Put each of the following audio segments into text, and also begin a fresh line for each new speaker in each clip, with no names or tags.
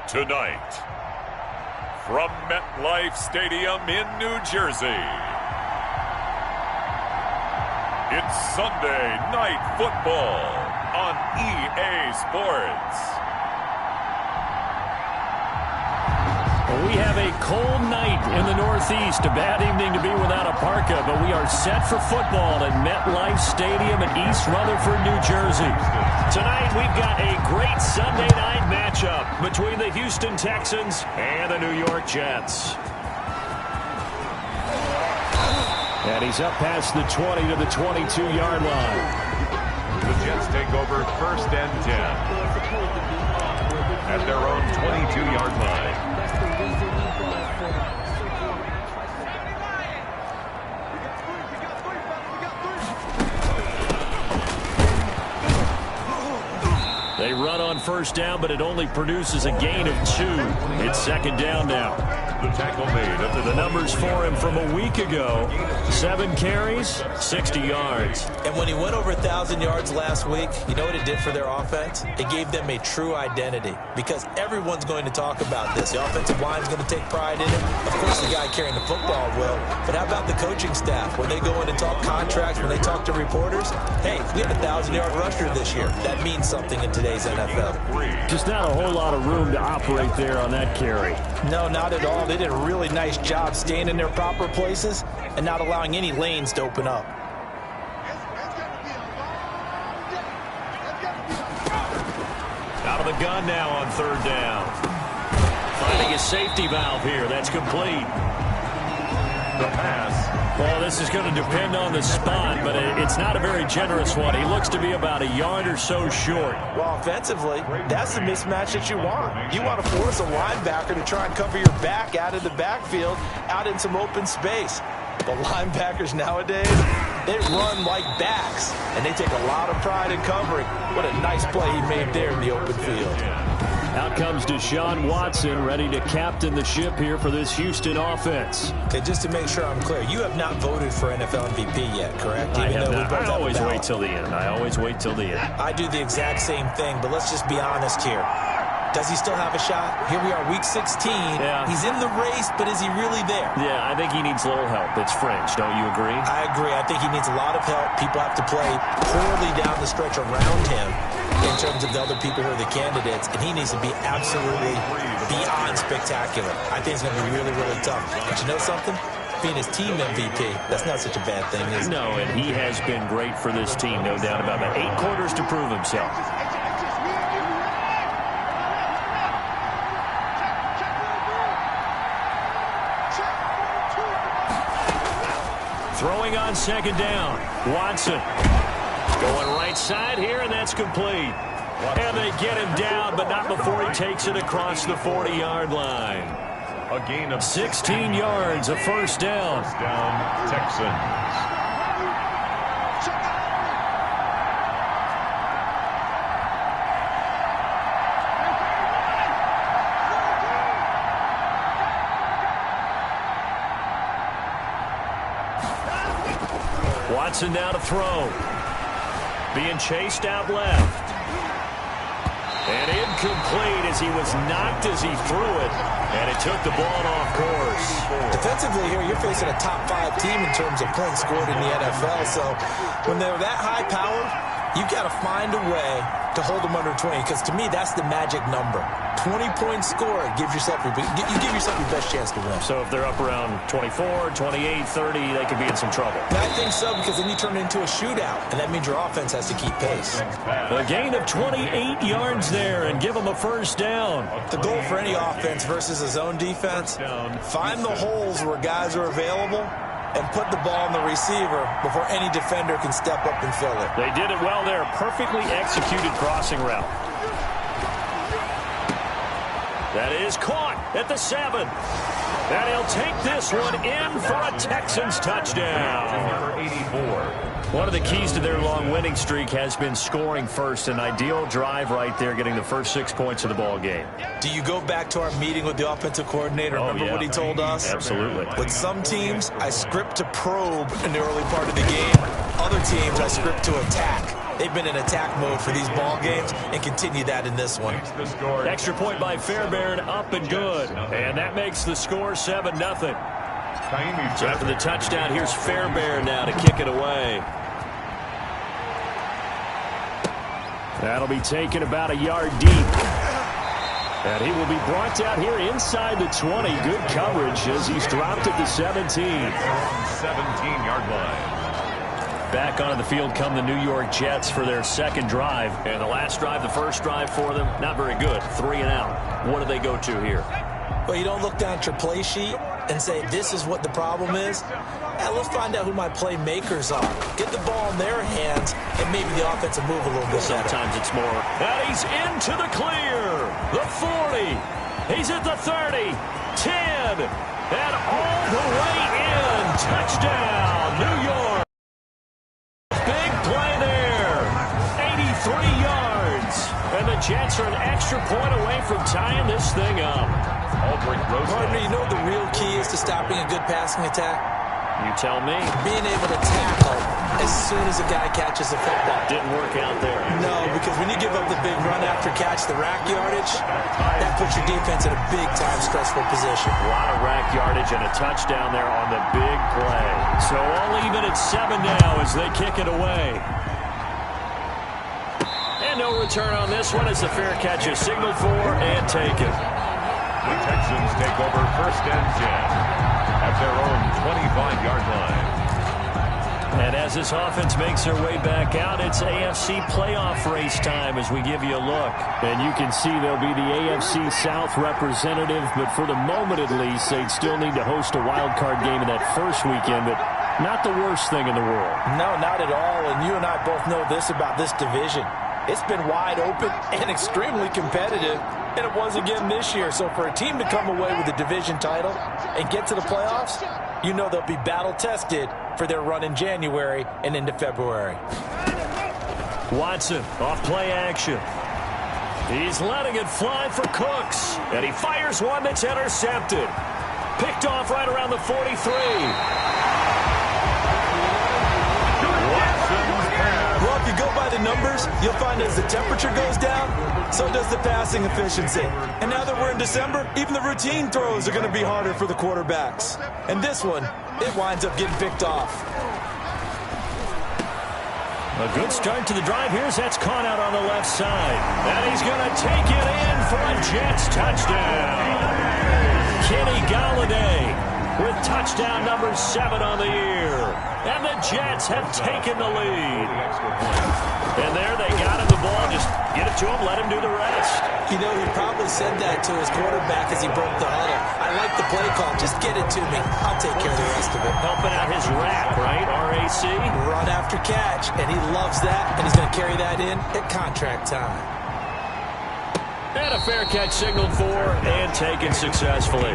Tonight, from MetLife Stadium in New Jersey, it's Sunday Night Football on EA Sports.
We have a cold night in the Northeast. A bad evening to be without a parka, but we are set for football at MetLife Stadium in East Rutherford, New Jersey. Tonight, we've got a great Sunday night matchup between the Houston Texans and the New York Jets. And he's up past the 20 to the 22-yard line.
The Jets take over 1st and 10 at their own 22-yard line.
They run on 1st down, but it only produces a gain of 2. It's 2nd down now.
The tackle made at
The numbers for him from a week ago: 7 carries, 60 yards.
And when he went over 1,000 yards last week, you know what it did for their offense? It gave them a true identity, because everyone's going to talk about this. The offensive line is going to take pride in it. Of course, the guy carrying the football will. But how about the coaching staff? When they go in and talk contracts, when they talk to reporters, hey, we have a 1,000-yard rusher this year. That means something in today's NFL.
Just not a whole lot of room to operate there on that carry.
No, not at all. They did a really nice job staying in their proper places and not allowing any lanes to open up.
Out of the gun now on 3rd down. Finding a safety valve here. That's complete.
the pass.
Well, this is going to depend on the spot, but it's not a very generous one. He looks to be about a yard or so short.
Well, offensively, that's the mismatch that you want. You want to force a linebacker to try and cover your back out of the backfield, out in some open space. But linebackers nowadays, they run like backs, and they take a lot of pride in covering. What a nice play he made there in the open field.
Out comes Deshaun Watson, ready to captain the ship here for this Houston offense.
Okay, just to make sure I'm clear, you have not voted for NFL MVP yet, correct?
I have not. I always wait till the end. I do the exact same thing, but let's just be honest here. Does he still have a shot? Here we are, week 16. Yeah.
He's in the race, but is he really there?
Yeah, I think he needs a little help. It's fringe. Don't you agree?
I agree. I think he needs a lot of help. People have to play poorly down the stretch around him in terms of the other people who are the candidates, and he needs to be absolutely beyond spectacular. I think it's going to be really, really tough. But you know something? Being his team MVP, that's not such a bad thing, is it?
No, and he has been great for this team, no doubt about that. 8 quarters to prove himself. Throwing on 2nd down. Watson going right side here, and that's complete. And they get him down, but not before he takes it across the 40-yard line.
A gain of
16 yards, a 1st down.
First down, Texans.
Watson now to throw. Being chased out left. And incomplete as he was knocked as he threw it. And it took the ball off course.
Defensively here, you're facing a top 5 team in terms of points scored in the NFL. So when they're that high powered, you've got to find a way to hold them under 20. Because to me, that's the magic number. 20 points scored gives yourself you give yourself your best chance to win.
So if they're up around 24, 28, 30, they could be in some trouble.
I think so, because then you turn it into a shootout, and that means your offense has to keep pace.
A gain of 28 yards there and give them a 1st down.
The goal for any offense versus a zone defense, find the holes where guys are available and put the ball on the receiver before any defender can step up and fill it.
They did it well there. Perfectly executed crossing route. That is caught at the 7. And he'll take this one in for a Texans touchdown.
84.
One of the keys to their long winning streak has been scoring first. An ideal drive right there, getting the first 6 points of the ball game.
Do you go back to our meeting with the offensive coordinator? Remember what he told us?
Absolutely.
With some teams, I script to probe in the early part of the game. Other teams, I script to attack. They've been in attack mode for these ball games and continue that in this one.
Extra point by Fairbairn, up and good. And that makes the score 7-0. So after the touchdown, here's Fairbairn now to kick it away. That'll be taken about a yard deep. And he will be brought down here inside the 20. Good coverage as he's dropped at the 17.
17-yard line.
Back onto the field come the New York Jets for their second drive. And the last drive, the first drive for them, not very good. 3 and out. What do they go to here?
Well, you don't look down at your play sheet and say, this is what the problem is. Yeah, let's find out who my playmakers are. Get the ball in their hands, and maybe the offense will move a little bit better.
Sometimes it's more. And he's into the clear. The 40. He's at the 30. 10. And all the way in. Touchdown, New York. Big play there. 83 yards. And the Jets are an extra point away from tying this thing up.
Partner, you know what the real key is to stopping a good passing attack?
You tell me.
Being able to tackle as soon as a guy catches the football.
Didn't work out there.
No, because when you give up the big run after catch, the rack yardage, that puts your defense in a big-time stressful position.
A lot of rack yardage and a touchdown there on the big play. So all even at 7 now as they kick it away. And no return on this one as the fair catch is signaled for and taken.
The Texans take over 1st and 10 at their own 25-yard line.
And as this offense makes their way back out, it's AFC playoff race time as we give you a look. And you can see they'll be the AFC South representative, but for the moment at least, they'd still need to host a wild card game in that first weekend, but not the worst thing in the world.
No, not at all, and you and I both know this about this division. It's been wide open and extremely competitive, and it was again this year. So for a team to come away with a division title and get to the playoffs, you know they'll be battle-tested for their run in January and into February.
Watson, off play action. He's letting it fly for Cooks, and he fires one that's intercepted. Picked off right around the 43.
Well, if you go by the numbers, you'll find as the temperature goes down, so does the passing efficiency. And now that we're in December, even the routine throws are going to be harder for the quarterbacks. And this one, it winds up getting picked off.
A good start to the drive. Here's that's caught out on the left side. And he's going to take it in for a Jets touchdown. Kenny Galladay with touchdown number 7 on the year. And the Jets have taken the lead. And there they got him the ball. Just get it to him, let him do the rest.
You know, he probably said that to his quarterback as he broke the huddle. I like the play call. Just get it to me. I'll take care of the rest of it.
Helping out his rack, right? RAC.
Run after catch. And he loves that. And he's going to carry that in at contract time.
And a fair catch signaled for and taken successfully.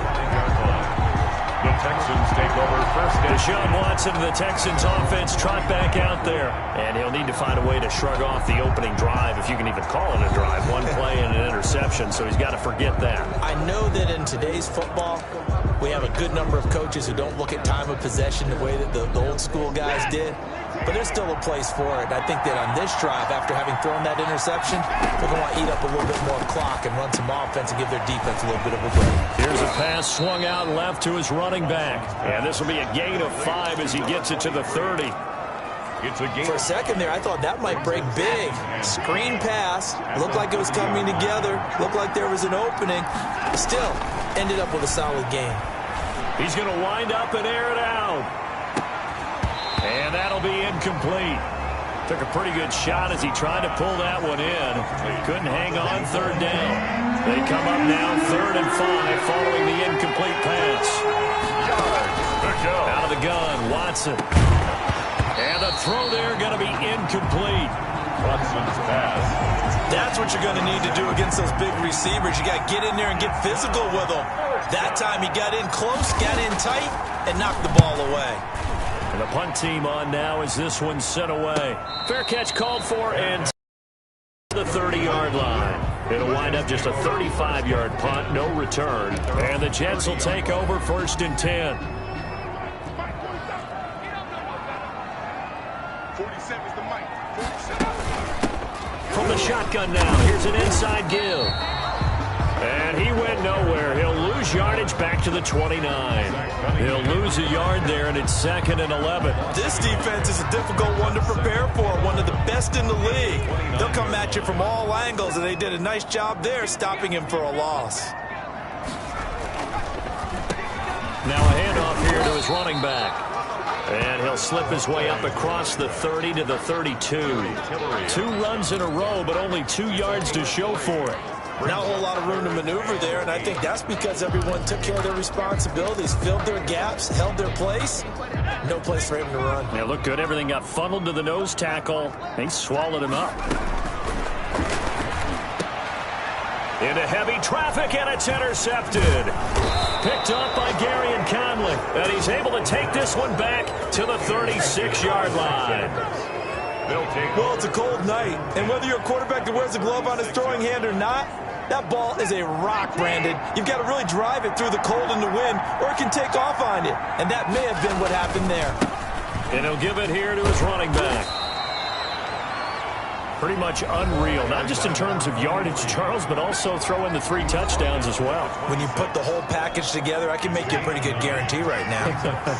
The Texans take over 1st and
Deshaun Watson of the Texans offense trot back out there. And he'll need to find a way to shrug off the opening drive, if you can even call it a drive. One play and an interception, so he's got to forget that.
I know that in today's football, we have a good number of coaches who don't look at time of possession the way that the old school guys did. But there's still a place for it. I think that on this drive, after having thrown that interception, they're going to want to eat up a little bit more clock and run some offense and give their defense a little bit of a break.
Here's a pass swung out left to his running back. And this will be a gain of 5 as he gets it to the 30.
it's a gain.
For a second there, I thought that might break big. Screen pass. Looked like it was coming together. Looked like there was an opening. Still, ended up with a solid game.
He's going to wind up and air it out. And that'll be incomplete. Took a pretty good shot as he tried to pull that one in. Couldn't hang on 3rd down. They come up now 3rd and 5 following the incomplete pass. Out of the gun, Watson. And the throw there going to be incomplete.
Watson's pass.
That's what you're going to need to do against those big receivers. You got to get in there and get physical with them. That time he got in close, got in tight, and knocked the ball away.
And the punt team on now as this one's sent away. Fair catch called for and the 30-yard line. It'll wind up just a 35-yard punt, no return. And the Jets will take over 1st and 10.
47 is the mic. 47.
shotgun now. Here's an inside give. And he went nowhere. He'll lose yardage back to the 29. He'll lose a yard there, and it's 2nd and 11.
This defense is a difficult one to prepare for, one of the best in the league. They'll come at you from all angles, and they did a nice job there stopping him for a loss.
Now a handoff here to his running back. And he'll slip his way up across the 30 to the 32. 2 runs in a row, but only 2 yards to show for it.
Not a whole lot of room to maneuver there, and I think that's because everyone took care of their responsibilities, filled their gaps, held their place. No place for him to run.
Yeah, looked good. Everything got funneled to the nose tackle. They swallowed him up. Into heavy traffic, and it's intercepted. Picked up by Gary and Conley. And he's able to take this one back to the 36-yard line.
Well, it's a cold night, and whether you're a quarterback that wears a glove on his throwing hand or not, that ball is a rock, Brandon. You've got to really drive it through the cold and the wind, or it can take off on you. And that may have been what happened there.
And he'll give it here to his running back. Pretty much unreal, not just in terms of yardage, Charles, but also throw in the 3 touchdowns as well.
When you put the whole package together, I can make you a pretty good guarantee right now.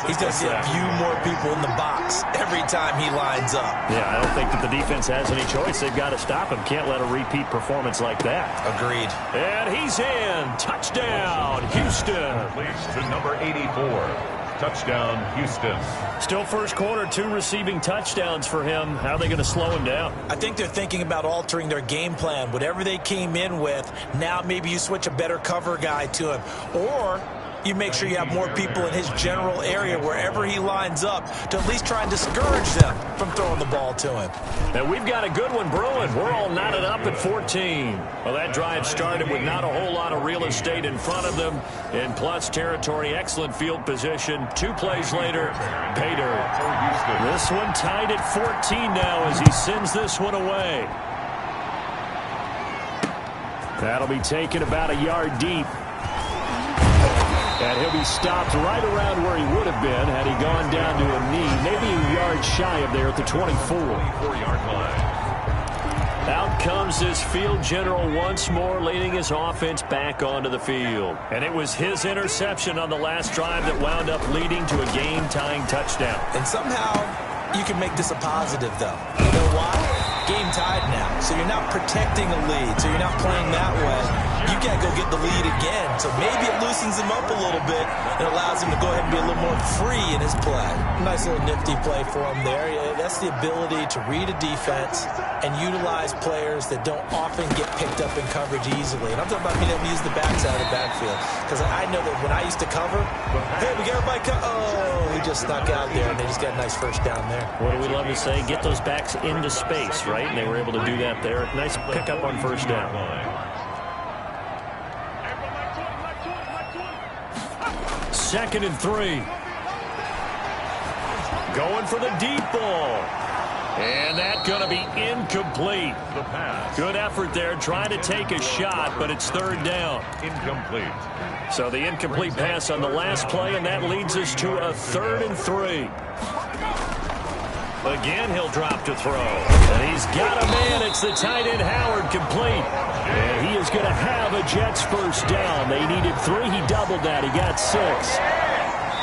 He's going to see a few more people in the box every time he lines up.
Yeah, I don't think that the defense has any choice. They've got to stop him. Can't let a repeat performance like that.
Agreed.
And he's in. Touchdown, Houston.
Leads to number 84. Touchdown, Houston.
Still first quarter, 2 receiving touchdowns for him. How are they going to slow him down?
I think they're thinking about altering their game plan. Whatever they came in with, now maybe you switch a better cover guy to him. Or you make sure you have more people in his general area wherever he lines up to at least try and discourage them from throwing the ball to him.
And we've got a good one brewing. We're all knotted up at 14. Well, that drive started with not a whole lot of real estate in front of them. In plus territory, excellent field position. 2 plays later, pay dirt. This one tied at 14 now as he sends this one away. That'll be taken about a yard deep. And he'll be stopped right around where he would have been had he gone down to a knee, maybe a yard shy of there at the 24-yard line. Out comes his field general once more, leading his offense back onto the field. And it was his interception on the last drive that wound up leading to a game-tying touchdown.
And somehow you can make this a positive, though. You know why? Game tied now, so you're not protecting a lead, so you're not playing that way. You can't go get the lead again, so maybe it loosens him up a little bit and allows him to go ahead and be a little more free in his play. Nice little nifty play for him there. Yeah, that's the ability to read a defense and utilize players that don't often get picked up in coverage easily. And I'm talking about being able to use the backs out of the backfield, because I know that when I used to cover, hey, we got everybody he just snuck out there, and they just got a nice first down there.
What do we love to say? Get those backs into space, right? And they were able to do that there. Nice pickup on first down. 2nd and 3. Going for the deep ball. And that's going to be incomplete.
The pass.
Good effort there, trying to take a shot, but it's 3rd down.
Incomplete.
So the incomplete pass on the last play, and that leads us to a 3rd and 3. Again, he'll drop to throw. And he's got a man. It's the tight end, Howard, complete. And he is going to have a Jets first down. They needed 3. He doubled that. He got 6.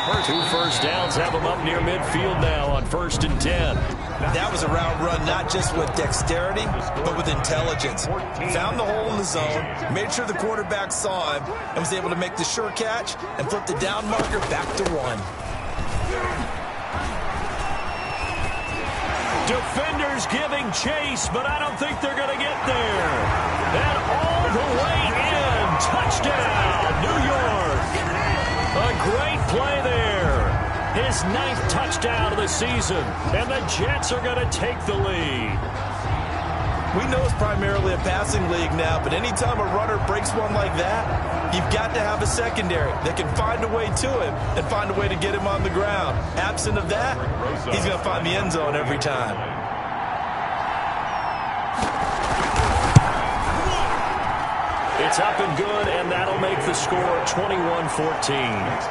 2 first downs have him up near midfield now on 1st and 10.
That was a route run not just with dexterity, but with intelligence. Found the hole in the zone, made sure the quarterback saw him, and was able to make the sure catch and flip the down marker back to 1.
Defenders giving chase, but I don't think they're going to get there. And all the way in. Touchdown, New York. A great play there. His 9th touchdown of the season. And the Jets are going to take the lead.
We know it's primarily a passing league now, but anytime a runner breaks one like that, you've got to have a secondary that can find a way to him and find a way to get him on the ground. Absent of that, he's going to find the end zone every time.
It's up and good, and that'll make the score 21-14.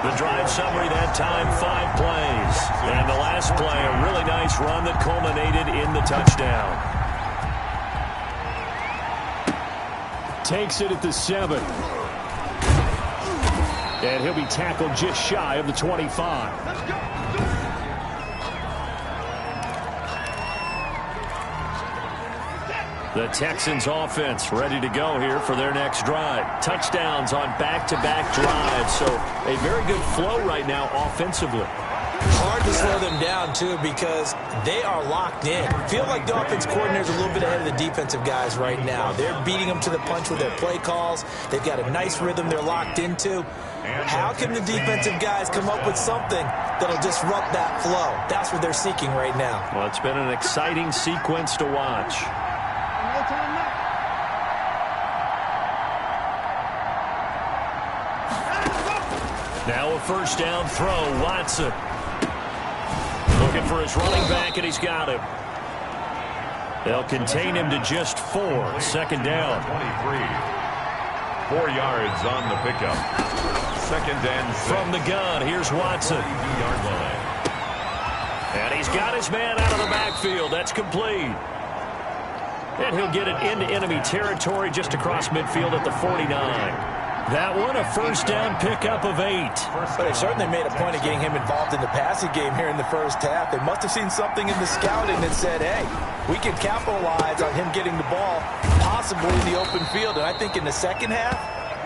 The drive summary that time, 5 plays. And the last play, a really nice run that culminated in the touchdown. takes it at the 7. And he'll be tackled just shy of the 25. The Texans offense ready to go here for their next drive. Touchdowns on back-to-back drives. So a very good flow right now offensively.
Hard to slow them down, too, because they are locked in. Feel like the offense coordinator is a little bit ahead of the defensive guys right now. They're beating them to the punch with their play calls. They've got a nice rhythm they're locked into. How can the defensive guys come up with something that'll disrupt that flow? That's what they're seeking right now.
Well, it's been an exciting sequence to watch. Now a first down throw, Watson. Looking for his running back, and he's got him. They'll contain him to just 4. Second down.
23. 4 yards on the pickup. Second and 6.
From the gun, here's Watson.
40-yard line.
And he's got his man out of the backfield. That's complete. And he'll get it into enemy territory just across midfield at the 49. That one, a first down pickup of 8.
But they certainly made a point of getting him involved in the passing game here in the first half. They must have seen something in the scouting that said, hey, we can capitalize on him getting the ball possibly in the open field. And I think in the second half,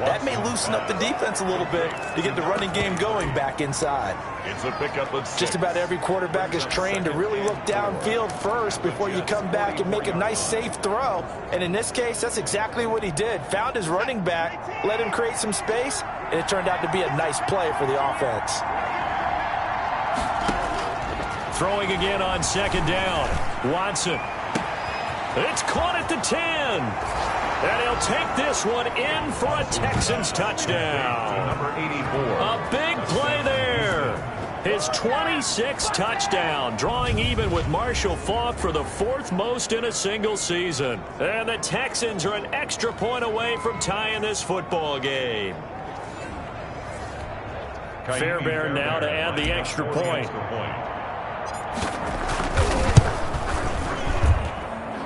that may loosen up the defense a little bit to get the running game going back inside.
It's a pickup of 6.
Just about every quarterback is trained to really look downfield first before you come back and make a nice, safe throw. And in this case, that's exactly what he did. Found his running back, let him create some space, and it turned out to be a nice play for the offense.
Throwing again on second down. Watson. It's caught at the 10. And he'll take this one in for a Texans touchdown.
Number 84.
A big play there. His 26th touchdown, drawing even with Marshall Faulk for the 4th most in a single season. And the Texans are an extra point away from tying this football game. Fairbairn now to add the extra point.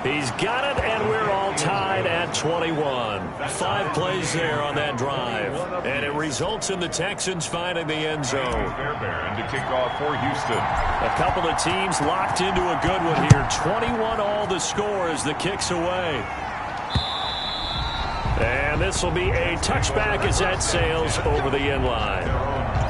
He's got it, and we're all tied at 21. 5 plays there on that drive. And it results in the Texans finding the end zone.
Fairbairn to kick off for Houston.
A couple of teams locked into a good one here. 21 all the score as the kick's away. And this will be a touchback as that sails over the end line.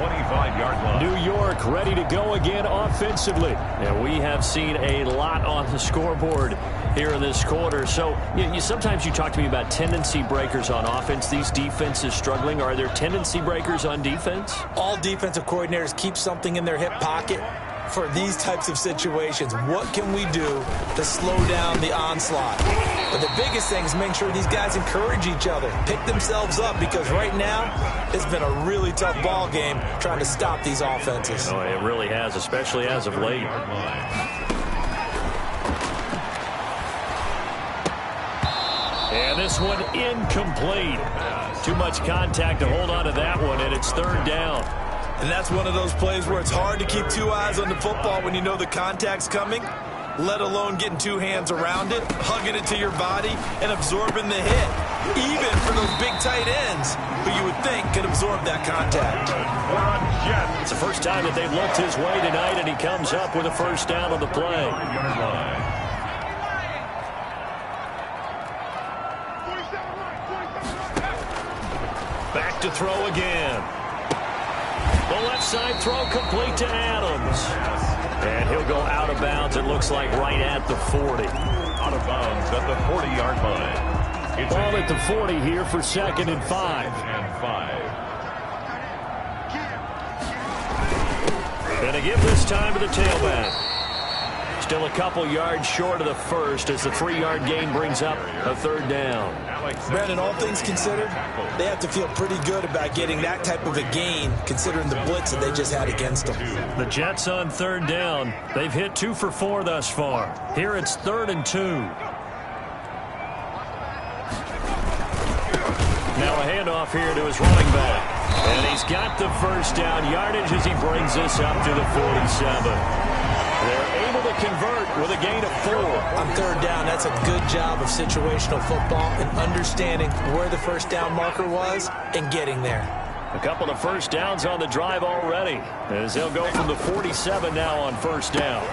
25-yard line.
New York ready to go again offensively. And we have seen a lot on the scoreboard here in this quarter. So sometimes you talk to me about tendency breakers on offense. These defenses struggling. Are there tendency breakers on defense?
All defensive coordinators keep something in their hip pocket for these types of situations. What can we do to slow down the onslaught? But the biggest thing is make sure these guys encourage each other, pick themselves up, because right now it's been a really tough ball game trying to stop these offenses.
Oh, it really has, especially as of late. And this one incomplete. Too much contact to hold on to that one, and it's third down.
And that's one of those plays where it's hard to keep 2 eyes on the football when you know the contact's coming, let alone getting 2 hands around it, hugging it to your body, and absorbing the hit. Even for those big tight ends who you would think could absorb that contact.
It's the first time that they've looked his way tonight, and he comes up with a first down on the play. Back to throw again. The left side throw complete to Adams. And he'll go out of bounds, it looks like, right at the 40.
Out of bounds at the 40-yard line. It's
ball at the 40 here for 2nd and 5. And a give this time to the tailback. Still a couple yards short of the first as the 3-yard gain brings up a third down.
Brandon, all things considered, they have to feel pretty good about getting that type of a gain considering the blitz that they just had against them.
The Jets on third down. They've hit 2 for 4 thus far. Here it's 3rd and 2. Now a handoff here to his running back. And he's got the first down yardage as he brings this up to the 47. They're able to convert with a gain of 4.
On third down, that's a good job of situational football and understanding where the first down marker was and getting there.
A couple of first downs on the drive already, as they'll go from the 47 now on first down.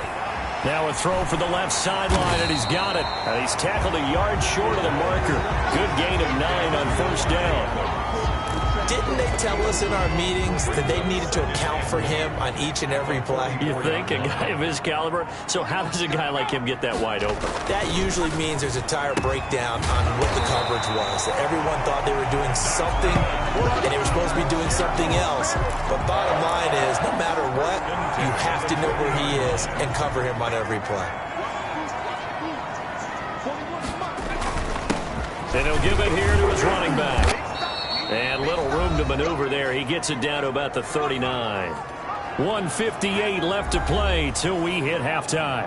Now a throw for the left sideline, and he's got it. And he's tackled a yard short of the marker. Good gain of 9 on first down.
Didn't they tell us in our meetings that they needed to account for him on each and every play?
You think? A guy of his caliber? So how does a guy like him get that wide open?
That usually means there's a tire breakdown on what the coverage was. That everyone thought they were doing something, and they were supposed to be doing something else. But bottom line is, no matter what, you have to know where he is and cover him on every play.
And he'll give it here to his running back. And little room to maneuver there. He gets it down to about the 39. 1:58 left to play till we hit halftime.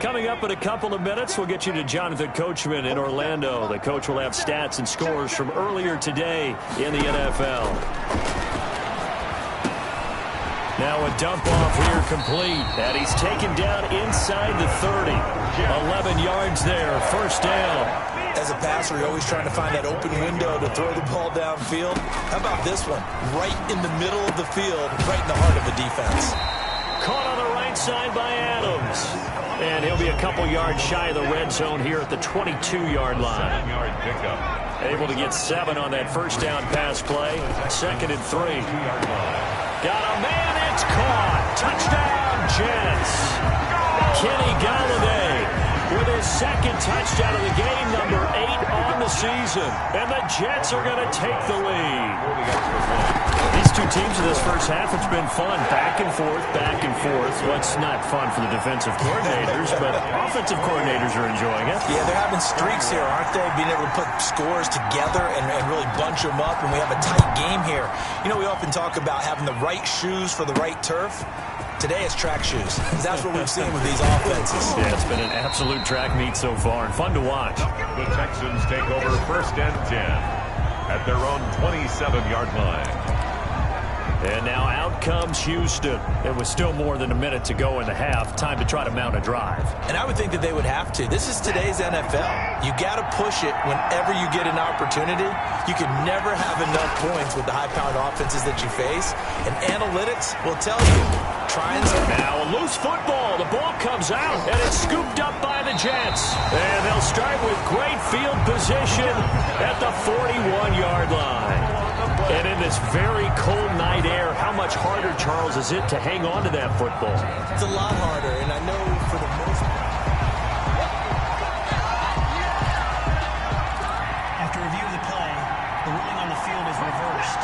Coming up in a couple of minutes, we'll get you to Jonathan Coachman in Orlando. The coach will have stats and scores from earlier today in the NFL. Now a dump off here complete. And he's taken down inside the 30. 11 yards there. First down.
As a passer, you're always trying to find that open window to throw the ball downfield. How about this one? Right in the middle of the field, right in the heart of the defense.
Caught on the right side by Adams. And he'll be a couple yards shy of the red zone here at the 22-yard line.
7-yard pickup.
Able to get 7 on that first down pass play. 2nd and 3. Got a man, it's caught. Touchdown, Jets. Kenny Galladay with his 2nd touchdown of the game, number 8 on the season. And the Jets are going to take the lead. These two teams in this first half, it's been fun. Back and forth, back and forth. Well, it's not fun for the defensive coordinators, but offensive coordinators are enjoying it.
Yeah, they're having streaks here, aren't they? Being able to put scores together and really bunch them up, and we have a tight game here. You know, we often talk about having the right shoes for the right turf. Today it's track shoes. That's what we've seen with these offenses.
Yeah, it's been an absolute track meet so far, and fun to watch.
The Texans take over 1st and 10 at their own 27-yard line.
And now out comes Houston. It was still more than a minute to go in the half. Time to try to mount a drive.
And I would think that they would have to. This is today's NFL. You got to push it whenever you get an opportunity. You can never have enough points with the high-powered offenses that you face. And analytics will tell you. Try and
now a loose football. The ball comes out, and it's scooped up by the Jets. And they'll start with great field position at the 41-yard line. And in this very cold night air, how much harder, Charles, is it to hang on to that football?
It's a lot harder, and I know for the most part.
After review of the play, the ruling on the field is reversed.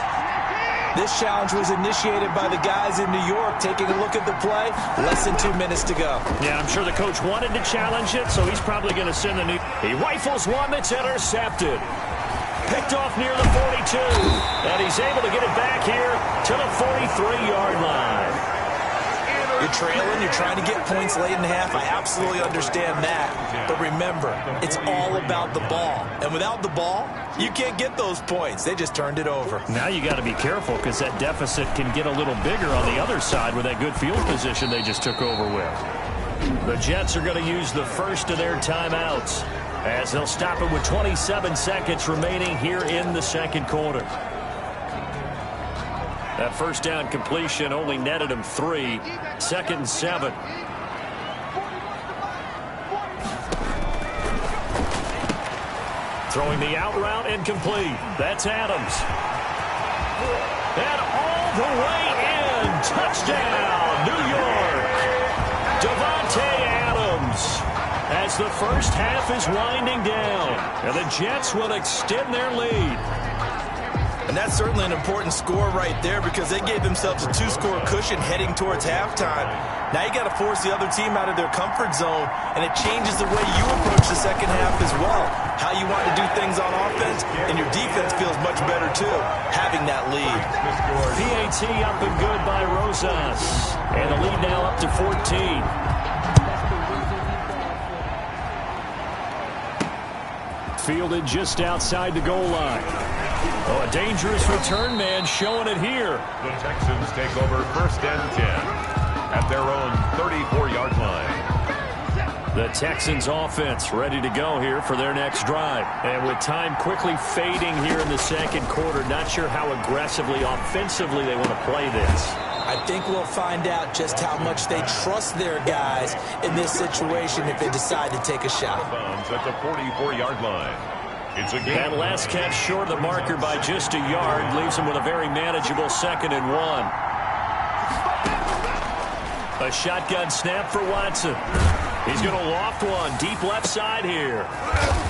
This challenge was initiated by the guys in New York. Taking a look at the play, less than 2 minutes to go.
Yeah, I'm sure the coach wanted to challenge it, so he's probably going to send the new. He rifles one that's intercepted. Picked off near the 42. And he's able to get it back here to the 43-yard line.
You're trailing. You're trying to get points late in the half. I absolutely understand that. But remember, it's all about the ball. And without the ball, you can't get those points. They just turned it over.
Now you got to be careful because that deficit can get a little bigger on the other side with that good field position they just took over with. The Jets are going to use the first of their timeouts, as they'll stop it with 27 seconds remaining here in the second quarter. That first down completion only netted him 3. 2nd and 7. Throwing the out route incomplete. That's Adams. And all the way in. Touchdown, New York. Devontae Adams. As the first half is winding down, and the Jets will extend their lead.
And that's certainly an important score right there because they gave themselves a 2-score cushion heading towards halftime. Now you got to force the other team out of their comfort zone, and it changes the way you approach the second half as well. How you want to do things on offense, and your defense feels much better too, having that lead.
PAT up and good by Rosas, and the lead now up to 14. Fielded just outside the goal line. Oh, a dangerous return man showing it here.
The Texans take over 1st and 10 at their own 34-yard line.
The Texans offense ready to go here for their next drive. And with time quickly fading here in the second quarter, not sure how aggressively, offensively they want to play this.
I think we'll find out just how much they trust their guys in this situation if they decide to take a shot.
At the 44-yard line. It's a game.
That last catch short of the marker by just a yard leaves them with a very manageable 2nd and 1. A shotgun snap for Watson. He's going to loft one deep left side here.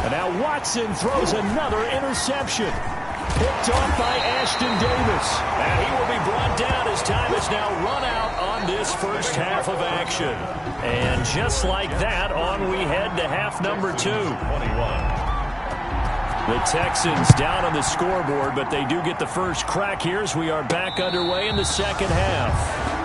And now Watson throws another interception. Picked off by Ashton Davis. And he will be brought down as time is now run out on this first half of action. And just like that, on we head to half number 2.
21.
The Texans down on the scoreboard, but they do get the first crack here as we are back underway in the second half.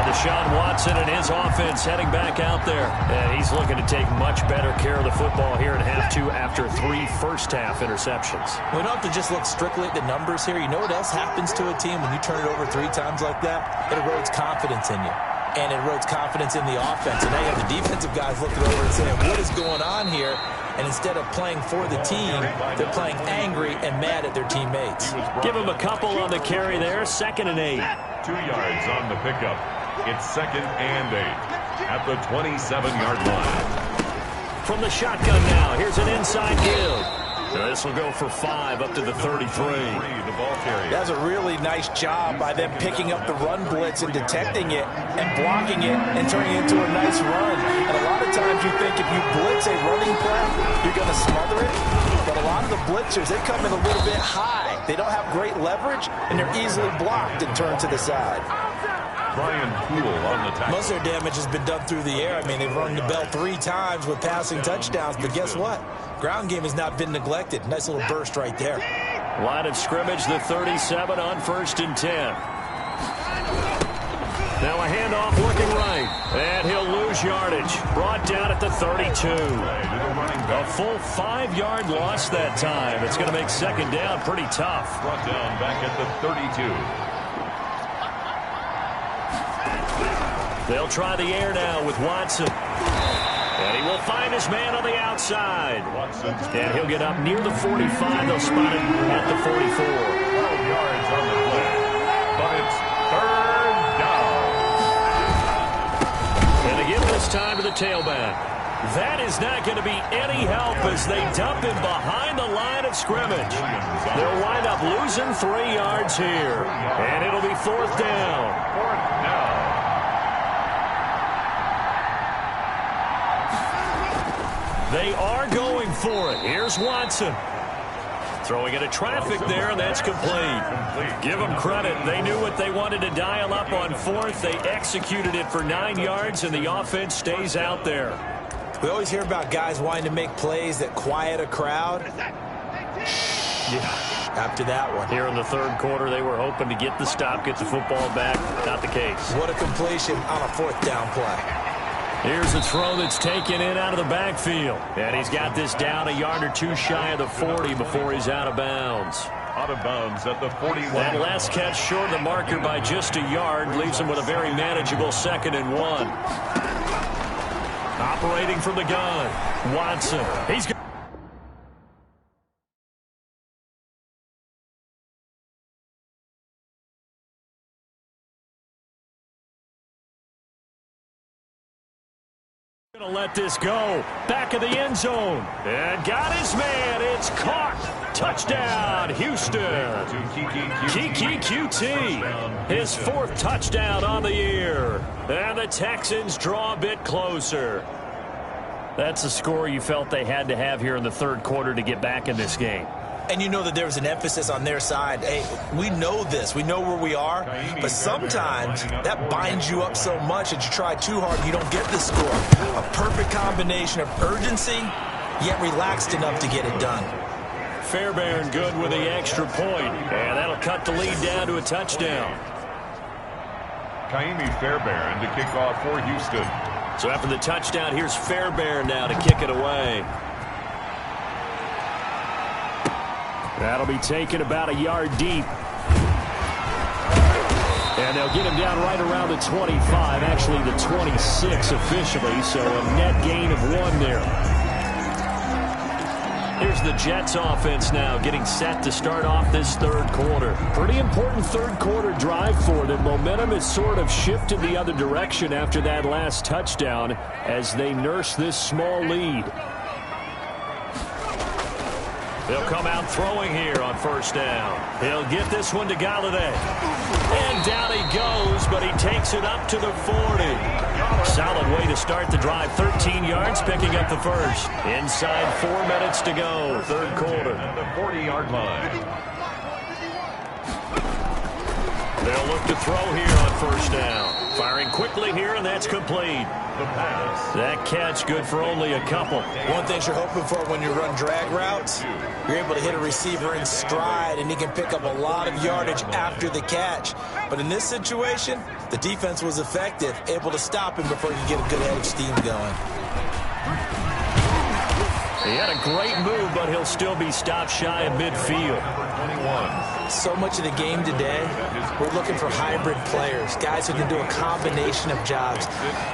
Deshaun Watson and his offense heading back out there. And he's looking to take much better care of the football here in half 2 after 3 first-half interceptions.
We don't have to just look strictly at the numbers here. You know what else happens to a team when you turn it over 3 times like that? It erodes confidence in you. And it erodes confidence in the offense. And now you have the defensive guys looking over and saying, what is going on here? And instead of playing for the team, they're playing angry and mad at their teammates.
Give them a couple on the carry there. 2nd and 8.
2 yards on the pickup. It's 2nd and 8 at the 27-yard line.
From the shotgun now, here's an inside give. This will go for 5 up to the 33.
That's a really nice job by them picking up the run blitz and detecting it and blocking it and turning it into a nice run. And a lot of times you think if you blitz a running play, you're going to smother it. But a lot of the blitzers, they come in a little bit high. They don't have great leverage, and they're easily blocked and turned to the side.
Brian Poole on the tackle.
Most of their damage has been done through the air. I mean, they've rung the bell 3 times with passing touchdowns, but guess what? Ground game has not been neglected. Nice little burst right there.
Line of scrimmage, the 37 on 1st and 10. Now a handoff looking right, and he'll lose yardage. Brought down at the 32. A full 5-yard loss that time. It's going to make 2nd down pretty tough.
Brought down back at the 32.
They'll try the air now with Watson. And he will find his man on the outside. And he'll get up near the 45. They'll spot him at the 44.
12 yards on the play. But it's 3rd down.
And they give this time to the tailback. That is not going to be any help as they dump him behind the line of scrimmage. They'll wind up losing 3 yards here. And it'll be 4th down.
4th down.
They are going for it. Here's Watson. Throwing into traffic there, and that's complete. Give them credit. They knew what they wanted to dial up on 4th. They executed it for 9 yards, and the offense stays out there.
We always hear about guys wanting to make plays that quiet a crowd. After that one.
Here in the 3rd quarter, they were hoping to get the stop, get the football back. Not the case.
What a completion on a 4th down play.
Here's a throw that's taken in out of the backfield. And he's got this down a yard or 2 shy of the 40 before he's out of bounds.
Out of bounds at the 41.
That last catch short of the marker by just a yard leaves him with a very manageable 2nd and 1. Operating from the gun, Watson. He's going to let this go. Back of the end zone. And got his man. It's caught. Touchdown, Houston. Kiki QT. His 4th touchdown on the year. And the Texans draw a bit closer. That's a score you felt they had to have here in the 3rd quarter to get back in this game.
And you know that there was an emphasis on their side. Hey, we know this. We know where we are. But sometimes that binds you up so much that you try too hard and you don't get the score. A perfect combination of urgency, yet relaxed enough to get it done.
Fairbairn good with the extra point. And that'll cut the lead down to a touchdown.
Kaimi Fairbairn to kick off for Houston.
So after the touchdown, here's Fairbairn now to kick it away. That'll be taken about a yard deep. And they'll get him down right around the 25, actually the 26 officially, so a net gain of 1 there. Here's the Jets offense now getting set to start off this third quarter. Pretty important third quarter drive for them. Momentum has sort of shifted the other direction after that last touchdown as they nurse this small lead. They'll come out throwing here on first down. He'll get this one to Galladay. And down he goes, but he takes it up to the 40. Solid way to start the drive. 13 yards, picking up the first. Inside 4 minutes to go, third quarter.
At the 40-yard line.
They'll look to throw here on first down. Firing quickly here, and that's complete.
The pass.
That catch good for only a couple.
One thing you're hoping for when you run drag routes, you're able to hit a receiver in stride, and he can pick up a lot of yardage after the catch. But in this situation, the defense was effective, able to stop him before he could get a good head of steam going.
He had a great move, but he'll still be stopped shy of midfield.
21.
So much of the game today, we're looking for hybrid players, guys who can do a combination of jobs.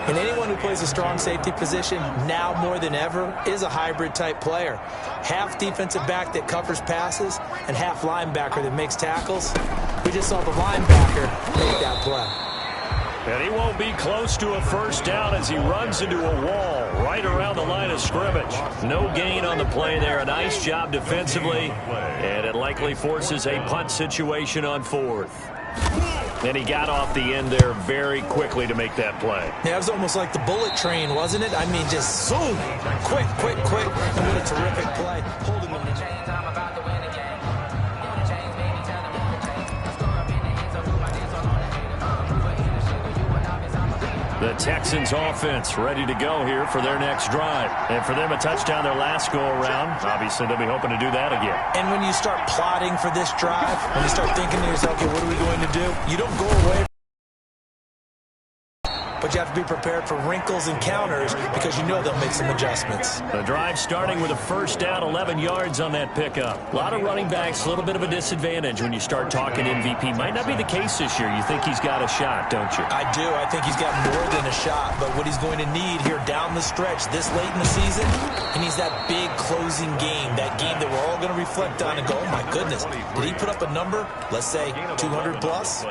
And anyone who plays a strong safety position, now more than ever, is a hybrid type player. Half defensive back that covers passes and half linebacker that makes tackles. We just saw the linebacker make that play.
And he won't be close to a first down as he runs into a wall right around the line of scrimmage. No gain on the play there. A nice job defensively, and it likely forces a punt situation on fourth. And he got off the end there very quickly to make that play.
Yeah, it was almost like the bullet train, wasn't it? I mean, just zoom, quick, quick, quick, and what a terrific play. Holding them.
The Texans offense ready to go here for their next drive. And for them, a touchdown their last go-around. Obviously, they'll be hoping to do that again.
And when you start plotting for this drive, when you start thinking to yourself, okay, what are we going to do? You don't go away. But you have to be prepared for wrinkles and counters because you know they'll make some adjustments.
The drive starting with a first down, 11 yards on that pickup. A lot of running backs, a little bit of a disadvantage when you start talking MVP. Might not be the case this year. You think he's got a shot, don't you?
I do. I think he's got more than a shot. But what he's going to need here down the stretch this late in the season, he needs that big closing game, that game that we're all going to reflect on and go, oh, my goodness, did he put up a number, let's say 200 plus?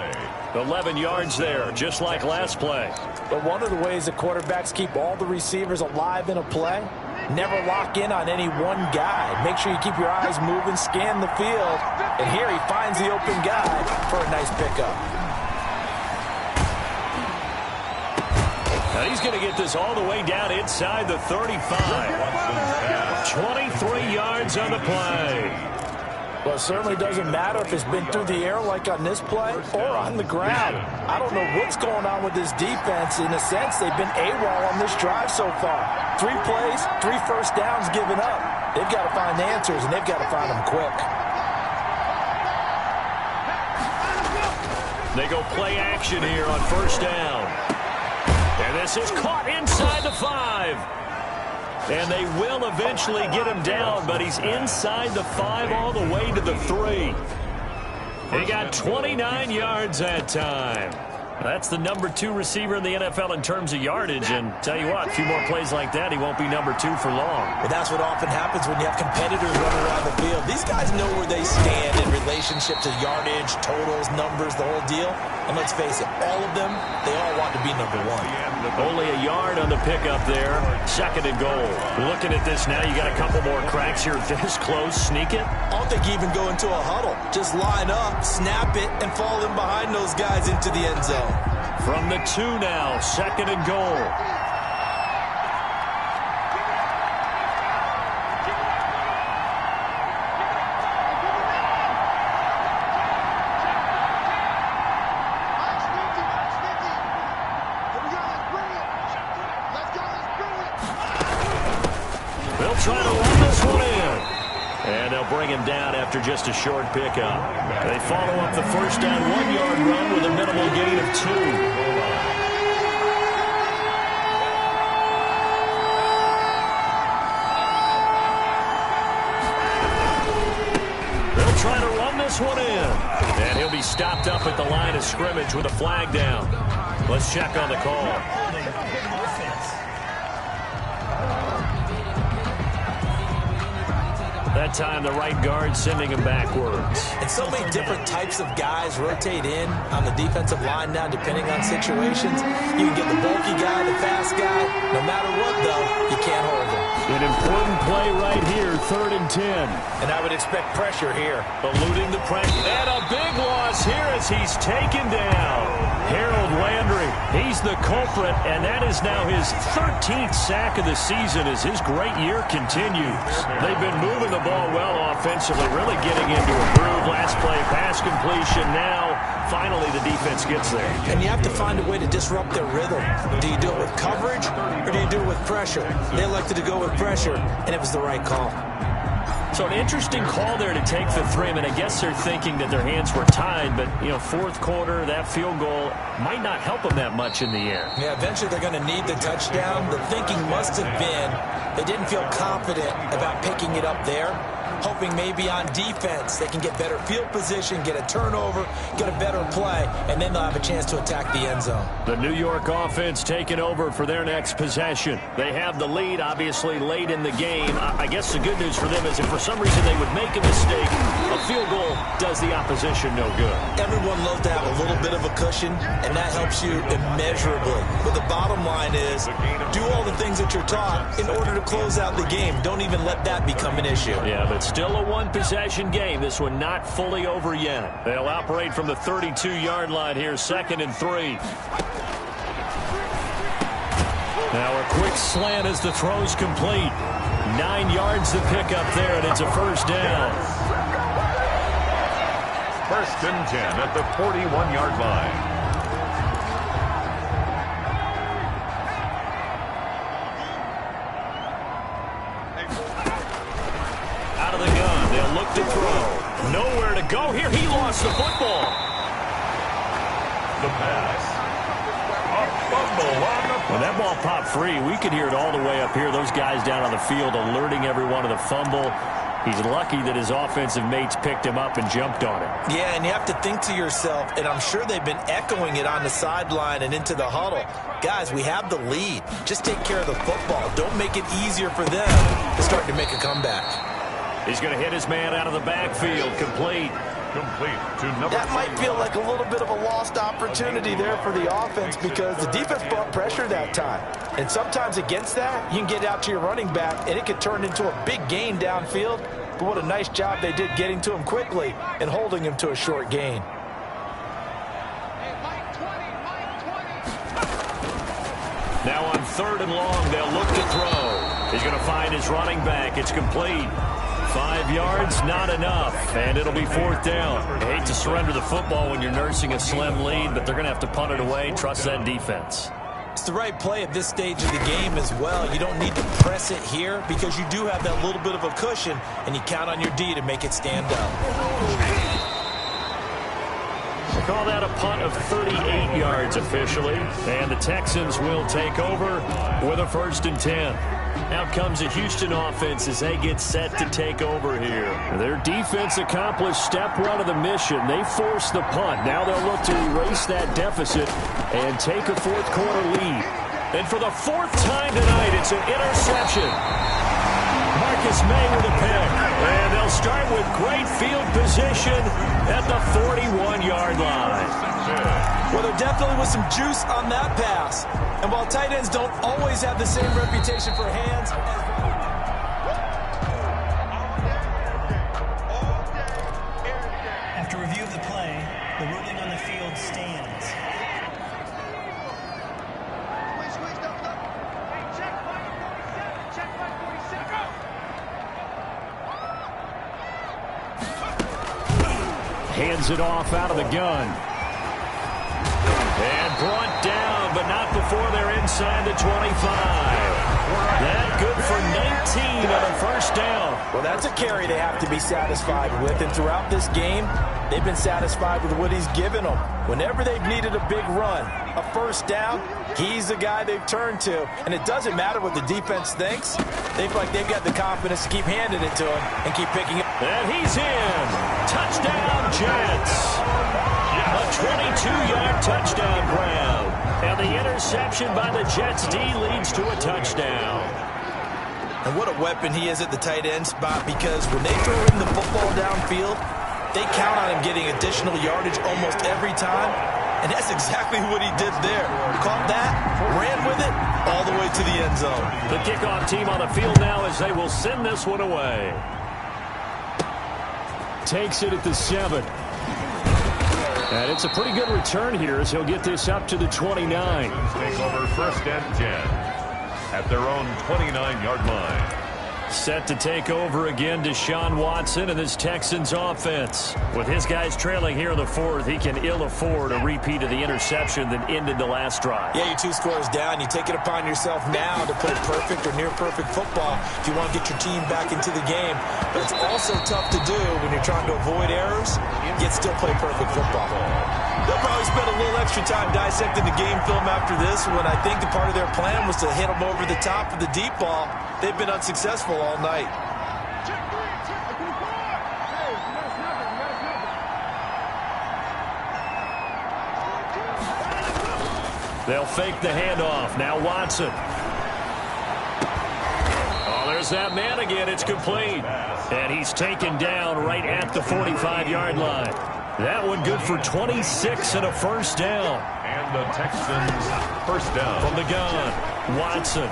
11 yards there, just like last play.
But one of the ways the quarterbacks keep all the receivers alive in a play, never lock in on any one guy. Make sure you keep your eyes moving, scan the field, and here he finds the open guy for a nice pickup.
Now he's going to get this all the way down inside the 35. 23 yards on the play.
Well, it certainly doesn't matter if it's been through the air like on this play or on the ground. I don't know what's going on with this defense. In a sense, they've been AWOL on this drive so far. 3 plays, 3 first downs given up. They've got to find answers, and they've got to find them quick.
They go play action here on first down. And this is caught inside the 5. And they will eventually get him down, but he's inside the 5 all the way to the 3. He got 29 yards that time. That's the number 2 receiver in the NFL in terms of yardage. And tell you what, a few more plays like that, he won't be number 2 for long.
Well, that's what often happens when you have competitors running around the field. These guys know where they stand in relationship to yardage, totals, numbers, the whole deal. And let's face it, all of them, they all want to be number 1.
Only a yard on the pickup there. 2nd and goal. Looking at this now, you got a couple more cracks here this close. Sneak it.
I don't think you even go into a huddle. Just line up, snap it, and fall in behind those guys into the end zone.
From the 2 now, 2nd and goal. They'll try to run this one in. And they'll bring him down after just a short pickup. They follow up the first down 1-yard run with a minimal gain of 2. They'll try to run this one in. And he'll be stopped up at the line of scrimmage with a flag down. Let's check on the call. That time, the right guard sending him backwards.
And so many different types of guys rotate in on the defensive line now, depending on situations. You can get the bulky guy, the fast guy. No matter what, though, you can't hold him.
An important play right here, 3rd and 10.
And I would expect pressure here.
Eluding the pressure. And a big loss here as he's taken down. Harold Landry, he's the culprit, and that is now his 13th sack of the season as his great year continues. They've been moving the ball well offensively, really getting into a groove. Last play, pass completion. Now, finally, the defense gets there.
And you have to find a way to disrupt their rhythm. Do you do it with coverage, or do you do it with pressure? They elected to go with pressure, and it was the right call.
So an interesting call there to take the 3. I mean, I guess they're thinking that their hands were tied, but, you know, 4th quarter, that field goal might not help them that much in the air.
Yeah, eventually they're going to need the touchdown. The thinking must have been they didn't feel confident about picking it up there, hoping maybe on defense they can get better field position, get a turnover, get a better play, and then they'll have a chance to attack the end zone.
The New York offense taking over for their next possession. They have the lead, obviously, late in the game. I guess the good news for them is if for some reason they would make a mistake, a field goal does the opposition no good.
Everyone loves to have a little bit of a cushion, and that helps you immeasurably. But the bottom line is do all the things that you're taught in order to close out the game. Don't even let that become an issue.
Yeah, but still a one-possession game. This one not fully over yet. They'll operate from the 32-yard line here, 2nd and 3. Now a quick slant as the throw's complete. 9 yards to pick up there, and it's a 1st down.
1st and 10 at the 41-yard line.
To throw. Nowhere to go here. He lost the football.
The pass. A fumble on the
When that ball popped free, we could hear it all the way up here. Those guys down on the field alerting everyone of the fumble. He's lucky that his offensive mates picked him up and jumped on it.
Yeah, and you have to think to yourself, and I'm sure they've been echoing it on the sideline and into the huddle. Guys, we have the lead. Just take care of the football. Don't make it easier for them to start to make a comeback.
He's going to hit his man out of the backfield. Complete
to number.
That might feel like a little bit of a lost opportunity there for the offense because the defense brought pressure that time. And sometimes against that, you can get out to your running back, and it could turn into a big gain downfield. But what a nice job they did getting to him quickly and holding him to a short gain.
Now on 3rd and long, they'll look to throw. He's going to find his running back. It's complete. 5 yards, not enough, and it'll be 4th down. I hate to surrender the football when you're nursing a slim lead, but they're going to have to punt it away. Trust that defense.
It's the right play at this stage of the game as well. You don't need to press it here because you do have that little bit of a cushion, and you count on your D to make it stand up.
We'll call that a punt of 38 yards officially, and the Texans will take over with a 1st and 10. Out comes the Houston offense as they get set to take over here. Their defense accomplished step 1 of the mission. They forced the punt. Now they'll look to erase that deficit and take a 4th quarter lead. And for the 4th time tonight, it's an interception. Marcus May with a pick. And they'll start with great field position at the 41-yard line.
Well, there definitely was some juice on that pass. And while tight ends don't always have the same reputation for hands,
after review of the play, the ruling on the field stands.
Hands it off out of the gun. And brought down, but not before they're inside the 25. That good for 19 on a first down.
Well, that's a carry they have to be satisfied with. And throughout this game, they've been satisfied with what he's given them. Whenever they've needed a big run, a first down, he's the guy they've turned to. And it doesn't matter what the defense thinks. They feel like they've got the confidence to keep handing it to him and keep picking it.
And he's in. Touchdown, Jets. A 22-yard touchdown grab. And the interception by the Jets D leads to a touchdown.
And what a weapon he is at the tight end spot, because when they throw him the football downfield, they count on him getting additional yardage almost every time. And that's exactly what he did there. Caught that, ran with it, all the way to the end zone.
The kickoff team on the field now as they will send this one away. Takes it at the 7. And it's a pretty good return here as he'll get this up to the 29.
Take over first and 10 at their own 29-yard line.
Set to take over again, Deshaun Watson and this Texans offense. With his guys trailing here in the 4th, he can ill afford a repeat of the interception that ended the last drive.
Yeah, you're 2 scores down. You take it upon yourself now to play perfect or near-perfect football if you want to get your team back into the game. But it's also tough to do when you're trying to avoid errors, yet still play perfect football. They'll probably spend a little extra time dissecting the game film after this when I think the part of their plan was to hit them over the top of the deep ball. They've been unsuccessful all night.
They'll fake the handoff. Now Watson. Oh, there's that man again. It's complete. And he's taken down right at the 45-yard line. That one good for 26 and a first down.
And the Texans first down.
From the gun, Watson.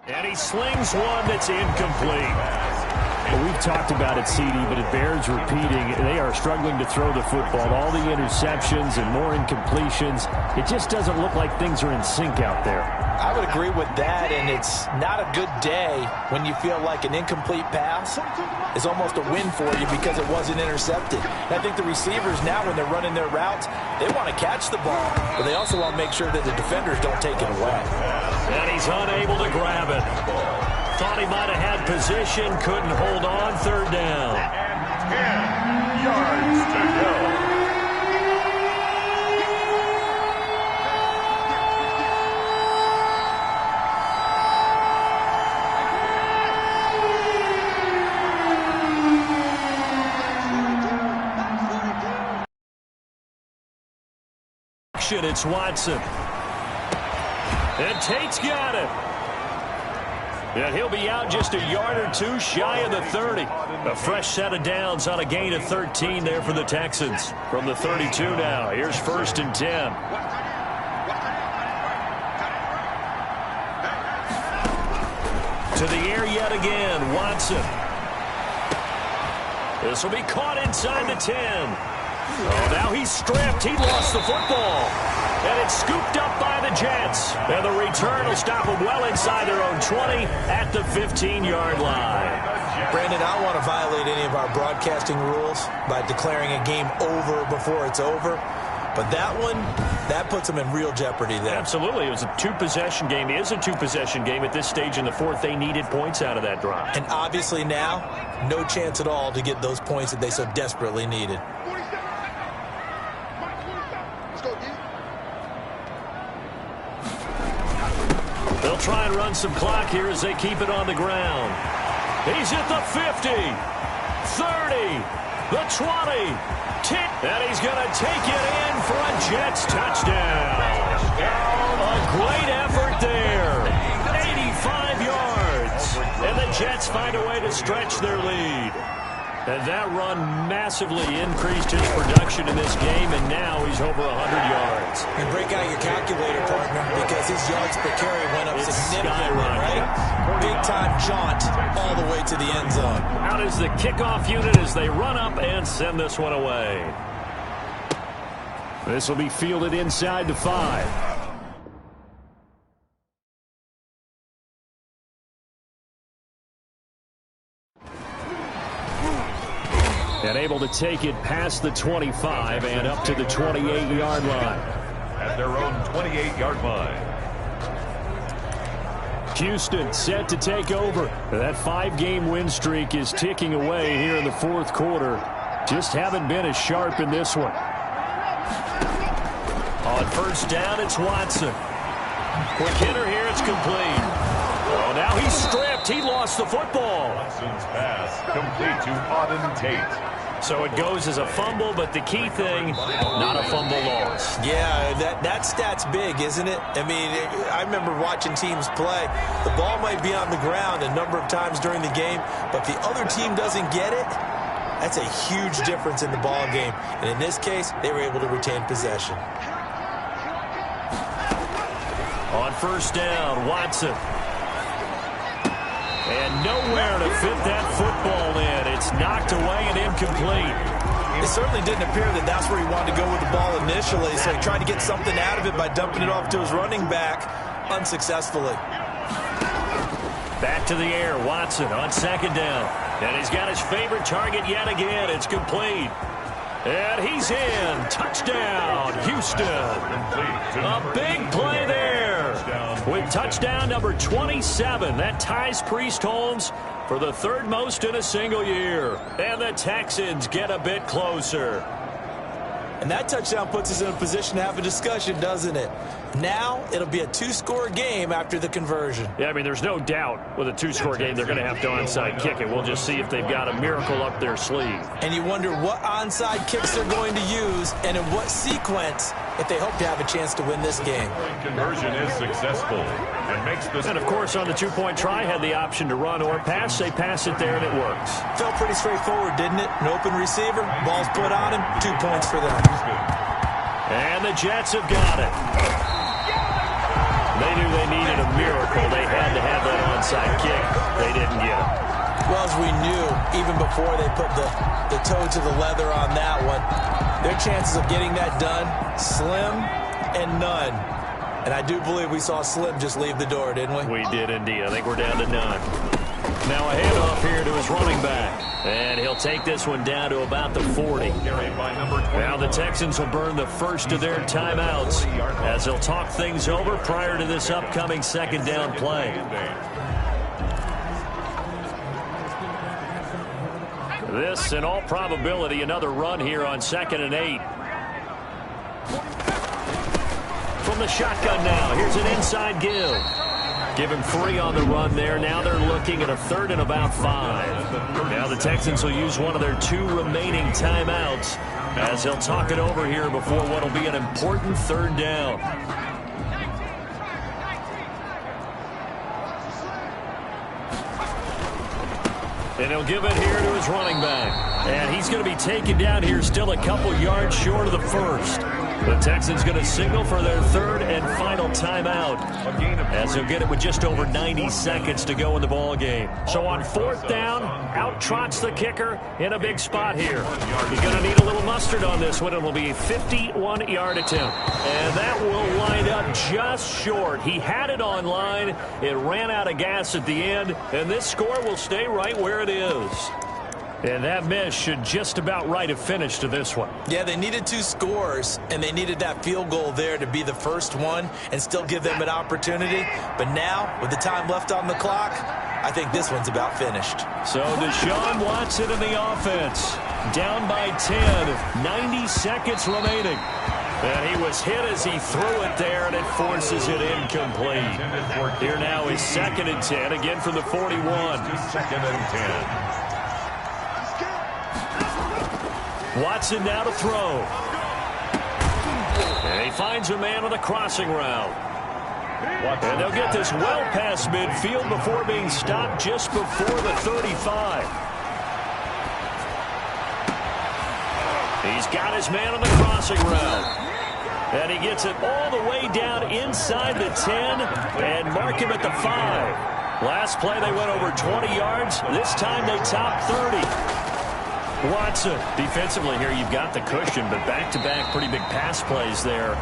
And he slings one that's incomplete. Well, we've talked about it, CD, but it bears repeating. They are struggling to throw the football. All the interceptions and more incompletions. It just doesn't look like things are in sync out there.
I would agree with that, and it's not a good day when you feel like an incomplete pass is almost a win for you because it wasn't intercepted. And I think the receivers now, when they're running their routes, they want to catch the ball, but they also want to make sure that the defenders don't take it away.
And he's unable to grab it. Thought he might have had position, couldn't hold on, third down.
And 10 yards to go.
It's Watson. And Tate's got it. And he'll be out just a yard or two shy of the 30. A fresh set of downs on a gain of 13 there for the Texans. From the 32 now, here's first and 10. To the air yet again, Watson. This will be caught inside the 10. Oh, now he's stripped. He lost the football. And it's scooped up by the Jets. And the return will stop them well inside their own 20 at the 15-yard line.
Brandon, I don't want to violate any of our broadcasting rules by declaring a game over before it's over. But that one, that puts them in real jeopardy there.
Absolutely. It was a two-possession game. It is a two-possession game at this stage in the 4th. They needed points out of that drive.
And obviously now, no chance at all to get those points that they so desperately needed.
They'll try and run some clock here as they keep it on the ground. He's at the 50, 30, the 20, 10, and he's going to take it in for a Jets touchdown. A great effort there. 85 yards. And the Jets find a way to stretch their lead. And that run massively increased his production in this game, and now he's over 100 yards.
And break out your calculator, partner, because his yards per carry went up significantly, right? Big-time jaunt all the way to the end zone.
Out is the kickoff unit as they run up and send this one away. This will be fielded inside the 5. And able to take it past the 25 and up to the 28-yard line.
At their own 28-yard line.
Houston set to take over. That 5-game win streak is ticking away here in the fourth quarter. Just haven't been as sharp in this one. On first down, it's Watson. Quick hitter here, it's complete. Oh, now he's stripped. He lost the football.
Watson's pass complete to Auden Tate.
So it goes as a fumble, but the key thing, not a fumble loss.
Yeah, that stat's big, isn't it? I mean, I remember watching teams play. The ball might be on the ground a number of times during the game, but if the other team doesn't get it, that's a huge difference in the ball game. And in this case, they were able to retain possession.
On first down, Watson. And nowhere to fit that football in. It's knocked away and incomplete.
It certainly didn't appear that that's where he wanted to go with the ball initially, so he tried to get something out of it by dumping it off to his running back unsuccessfully.
Back to the air, Watson on second down. And he's got his favorite target yet again. It's complete. And he's in. Touchdown, Houston. A big play there. With touchdown number 27. That ties Priest Holmes for the third most in a single year. And the Texans get a bit closer.
And that touchdown puts us in a position to have a discussion, doesn't it? Now it'll be a two-score game after the conversion.
Yeah, I mean, there's no doubt with a two-score game they're going to have to onside kick it. We'll just see if they've got a miracle up their sleeve.
And you wonder what onside kicks they're going to use and in what sequence if they hope to have a chance to win this game.
Conversion is successful and makes this.
And, of course, on the two-point try, had the option to run or pass. They pass it there, and it works.
Felt pretty straightforward, didn't it? An open receiver, ball's put on him, 2 points for them.
And the Jets have got it. They knew they needed a miracle. They had to have that onside kick. They didn't get it.
Well, as we knew, even before they put the toe to the leather on that one, their chances of getting that done, slim and none. And I do believe we saw Slim just leave the door, didn't we?
We did indeed. I think we're down to none. Now a handoff here to his running back. And he'll take this one down to about the 40. Now the Texans will burn the first of their timeouts as they'll talk things over prior to this upcoming second down play. This, in all probability, another run here on 2nd and 8. From the shotgun now, here's an inside give. Give him 3 on the run there. Now they're looking at a 3rd and about 5. Now the Texans will use one of their 2 remaining timeouts as they'll talk it over here before what will be an important 3rd down. And he'll give it here to his running back. And he's going to be taken down here still a couple yards short of the first. The Texans going to signal for their 3rd and final timeout as they'll get it with just over 90 seconds to go in the ball game. So on 4th down, out trots the kicker in a big spot here. He's going to need a little mustard on this one. It'll be a 51-yard attempt. And that will wind up just short. He had it on line. It ran out of gas at the end. And this score will stay right where it is. And that miss should just about right a finish to this one.
Yeah, they needed 2 scores, and they needed that field goal there to be the first one and still give them an opportunity. But now, with the time left on the clock, I think this one's about finished.
So Deshaun Watson in the offense. Down by 10, 90 seconds remaining. And he was hit as he threw it there, and it forces it incomplete. Here now is 2nd and 10, again from the 41.
2nd and 10.
Watson now to throw. And he finds a man on the crossing route. And they'll get this well past midfield before being stopped just before the 35. He's got his man on the crossing route. And he gets it all the way down inside the 10 and mark him at the 5. Last play they went over 20 yards. This time they top 30. Watson, defensively here, you've got the cushion, but back-to-back pretty big pass plays there.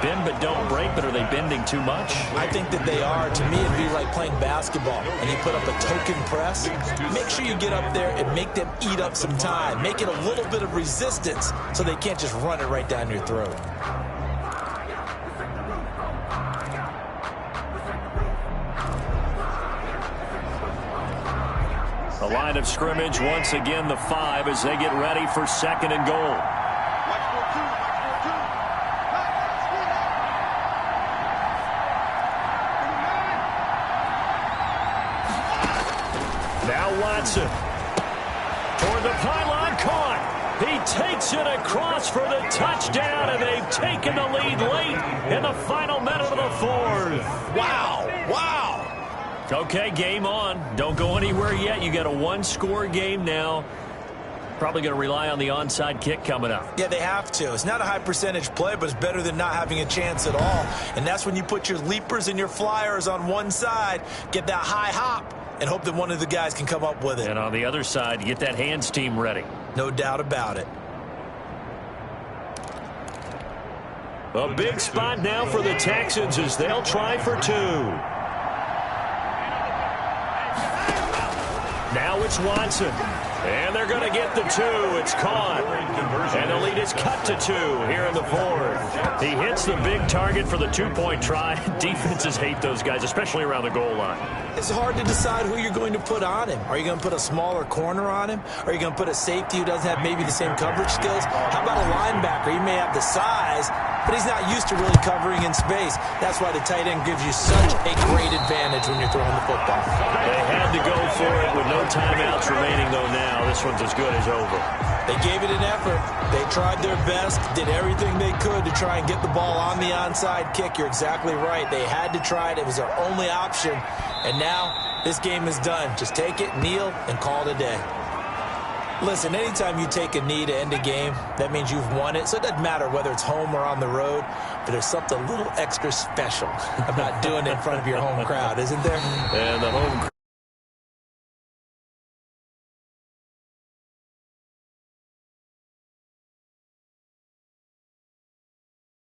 bend but don't break, but are they bending too much?
I think that they are. To me, it'd be like playing basketball, and you put up a token press. Make sure you get up there and make them eat up some time. Make it a little bit of resistance so they can't just run it right down your throat.
The line of scrimmage, once again, the 5 as they get ready for 2nd and goal. Now Watson. Toward the pylon, caught. He takes it across for the touchdown, and they've taken the lead late in the final minute of the 4th.
Wow. Wow.
Okay, game on. Don't go anywhere yet. You got a 1-score game now. Probably going to rely on the onside kick coming up.
Yeah, they have to. It's not a high percentage play, but it's better than not having a chance at all. And that's when you put your leapers and your flyers on one side, get that high hop, and hope that one of the guys can come up with it.
And on the other side, you get that hands team ready.
No doubt about it.
A big spot now for the Texans as they'll try for 2. Now it's Watson. And they're going to get the 2. It's caught. And the lead is cut to 2 here in the 4th. He hits the big target for the 2-point try. Defenses hate those guys, especially around the goal line.
It's hard to decide who you're going to put on him. Are you going to put a smaller corner on him? Are you going to put a safety who doesn't have maybe the same coverage skills? How about a linebacker? He may have the size, but he's not used to really covering in space. That's why the tight end gives you such a great advantage when you're throwing the football.
They had to go for it with no timeouts remaining, though, now. This one's as good as over.
They gave it an effort. They tried their best, did everything they could to try and get the ball on the onside kick. You're exactly right. They had to try it. It was their only option. And now this game is done. Just take it, kneel, and call it a day. Listen, anytime you take a knee to end a game, that means you've won it. So it doesn't matter whether it's home or on the road, but there's something a little extra special about doing it in front of your home crowd, isn't there?
And the home